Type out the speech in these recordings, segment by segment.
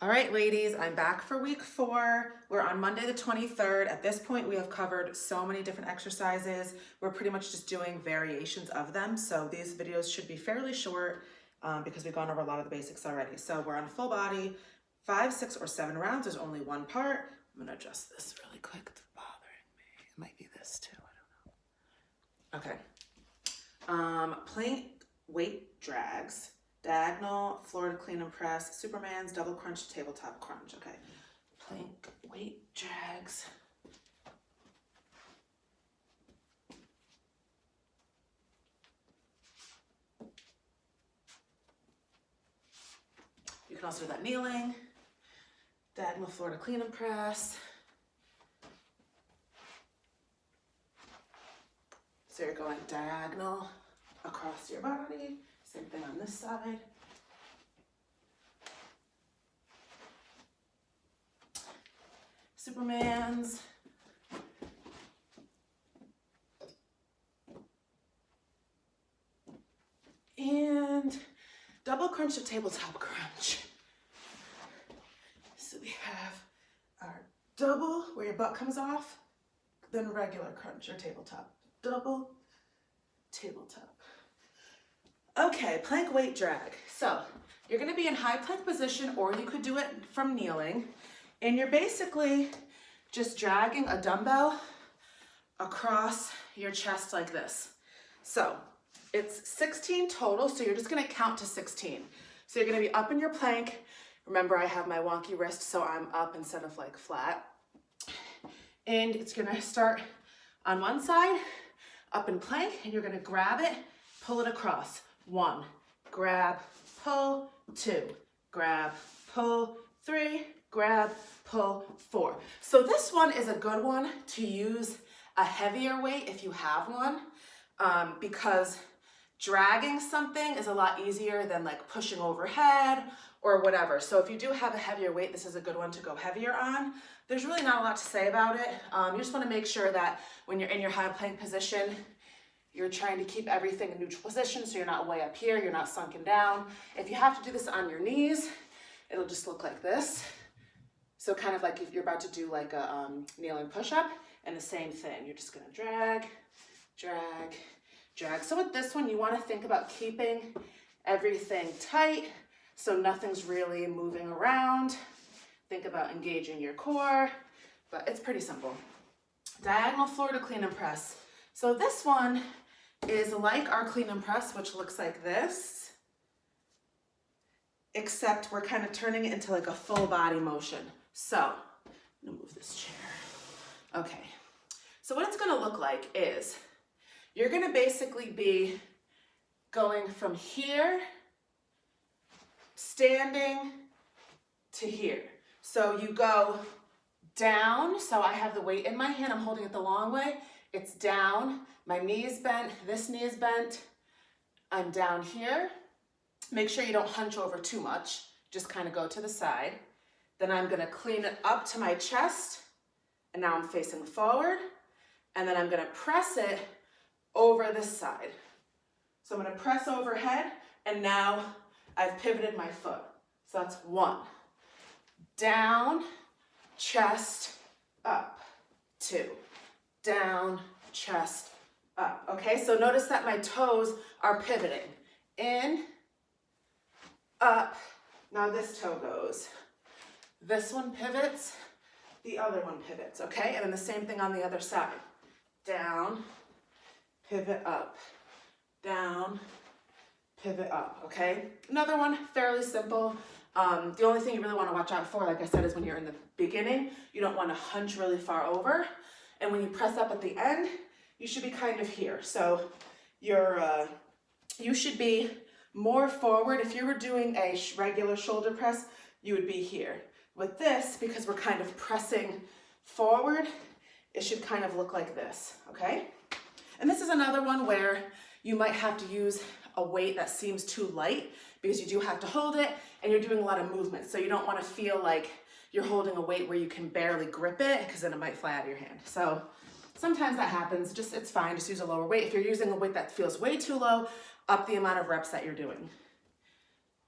All right, ladies, I'm back for week 4. We're on Monday the 23rd. At this point, we have covered so many different exercises. We're pretty much just doing variations of them. So these videos should be fairly short because we've gone over a lot of the basics already. So we're on a full body, 5, 6, or 7 rounds. There's only one part. I'm gonna adjust this really quick. It's bothering me. It might be this too, I don't know. Okay. Plank weight drags. Diagonal, Florida clean and press, Superman's, double crunch, tabletop crunch. Okay, plank weight drags. You can also do that kneeling. Diagonal, Florida clean and press. So you're going diagonal across your body. Same thing on this side. Superman's. And double crunch to tabletop crunch. So we have our double where your butt comes off, then regular crunch or tabletop. Double, tabletop. Okay, plank weight drag. So you're gonna be in high plank position, or you could do it from kneeling. And you're basically just dragging a dumbbell across your chest like this. So it's 16 total, so you're just gonna count to 16. So you're gonna be up in your plank. Remember, I have my wonky wrist, so I'm up instead of like flat. And it's gonna start on one side, up in plank, and you're gonna grab it, pull it across. 1, grab, pull, 2, grab, pull, 3, grab, pull, 4. So this one is a good one to use a heavier weight if you have one, because dragging something is a lot easier than like pushing overhead or whatever. So if you do have a heavier weight, this is a good one to go heavier on. There's really not a lot to say about it. You just want to make sure that when you're in your high plank position, you're trying to keep everything in neutral position, so you're not way up here, you're not sunken down. If you have to do this on your knees, it'll just look like this. So kind of like if you're about to do like a kneeling push-up, and the same thing. You're just gonna drag, drag, drag. So with this one, you wanna think about keeping everything tight, so nothing's really moving around. Think about engaging your core, but it's pretty simple. Diagonal Florida clean and press. So this one is like our clean and press, which looks like this, except we're kind of turning it into like a full body motion. So I'm gonna move this chair. Okay, so what it's gonna look like is you're gonna basically be going from here, standing to here. So you go down, so I have the weight in my hand, I'm holding it the long way. It's down, my knee is bent, this knee is bent. I'm down here. Make sure you don't hunch over too much, just kind of go to the side. Then I'm gonna clean it up to my chest, and now I'm facing forward, and then I'm gonna press it over this side. So I'm gonna press overhead, and now I've pivoted my foot. So that's 1. Down, chest, up, 2. Down, chest, up. Okay, so notice that my toes are pivoting. In, up, now this toe goes. This one pivots, the other one pivots, okay? And then the same thing on the other side. Down, pivot up, down, pivot up, okay? Another one, fairly simple. The only thing you really want to watch out for, like I said, is when you're in the beginning, you don't want to hunch really far over. And when you press up at the end, you should be kind of here. So you should be more forward. If you were doing a regular shoulder press, you would be here. With this, because we're kind of pressing forward, it should kind of look like this, okay? And this is another one where you might have to use a weight that seems too light because you do have to hold it and you're doing a lot of movement. So you don't want to feel like you're holding a weight where you can barely grip it because then it might fly out of your hand. So sometimes that happens, it's fine, just use a lower weight. If you're using a weight that feels way too low, up the amount of reps that you're doing.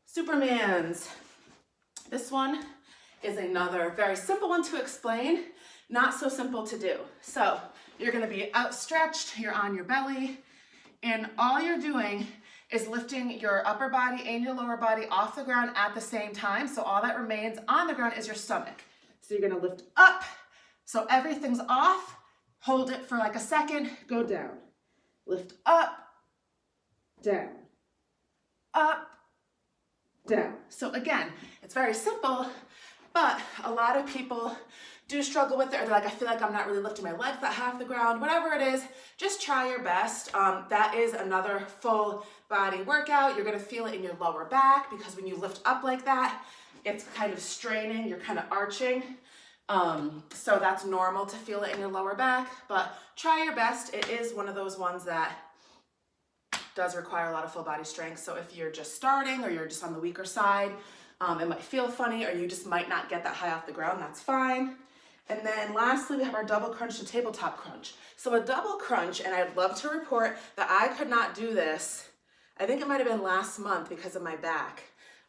Superman's. This one, is another very simple one to explain, not so simple to do. So you're gonna be outstretched, you're on your belly, and all you're doing is lifting your upper body and your lower body off the ground at the same time. So all that remains on the ground is your stomach. So you're gonna lift up, so everything's off, hold it for like a second, go down. Lift up, down, up, down. So again, it's very simple, but a lot of people do struggle with it, or they're like, I feel like I'm not really lifting my legs that high off the ground. Whatever it is, just try your best. That is another full body workout. You're gonna feel it in your lower back because when you lift up like that, it's kind of straining, you're kind of arching. So that's normal to feel it in your lower back, but try your best. It is one of those ones that does require a lot of full body strength. So if you're just starting or you're just on the weaker side, it might feel funny or you just might not get that high off the ground, that's fine. And then lastly, we have our double crunch to tabletop crunch. So a double crunch, and I'd love to report that I could not do this. I think it might've been last month because of my back.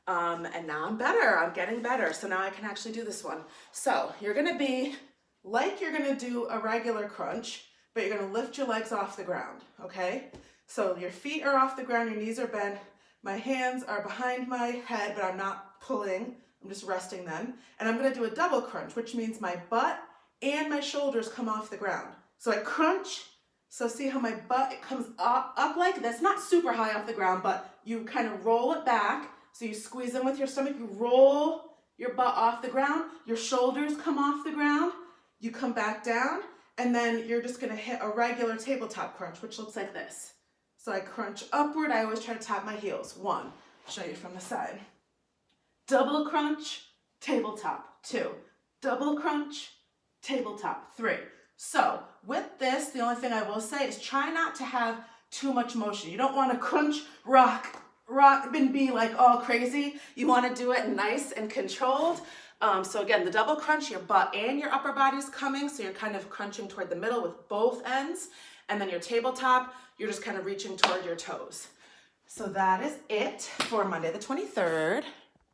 And now I'm better, I'm getting better. So now I can actually do this one. So you're gonna be like you're gonna do a regular crunch, but you're gonna lift your legs off the ground, okay? So your feet are off the ground, your knees are bent. My hands are behind my head, but I'm not pulling. I'm just resting them. And I'm gonna do a double crunch, which means my butt and my shoulders come off the ground. So I crunch, so see how my butt, it comes up like this, not super high off the ground, but you kind of roll it back. So you squeeze in with your stomach, you roll your butt off the ground, your shoulders come off the ground, you come back down, and then you're just gonna hit a regular tabletop crunch, which looks like this. So I crunch upward, I always try to tap my heels. 1, I'll show you from the side. Double crunch, tabletop. 2, double crunch, tabletop. 3. So with this, the only thing I will say is try not to have too much motion. You don't want to crunch, rock, and be like all crazy. You want to do it nice and controlled. So again, the double crunch, your butt and your upper body is coming. So you're kind of crunching toward the middle with both ends. And then your tabletop, you're just kind of reaching toward your toes. So that is it for Monday the 23rd.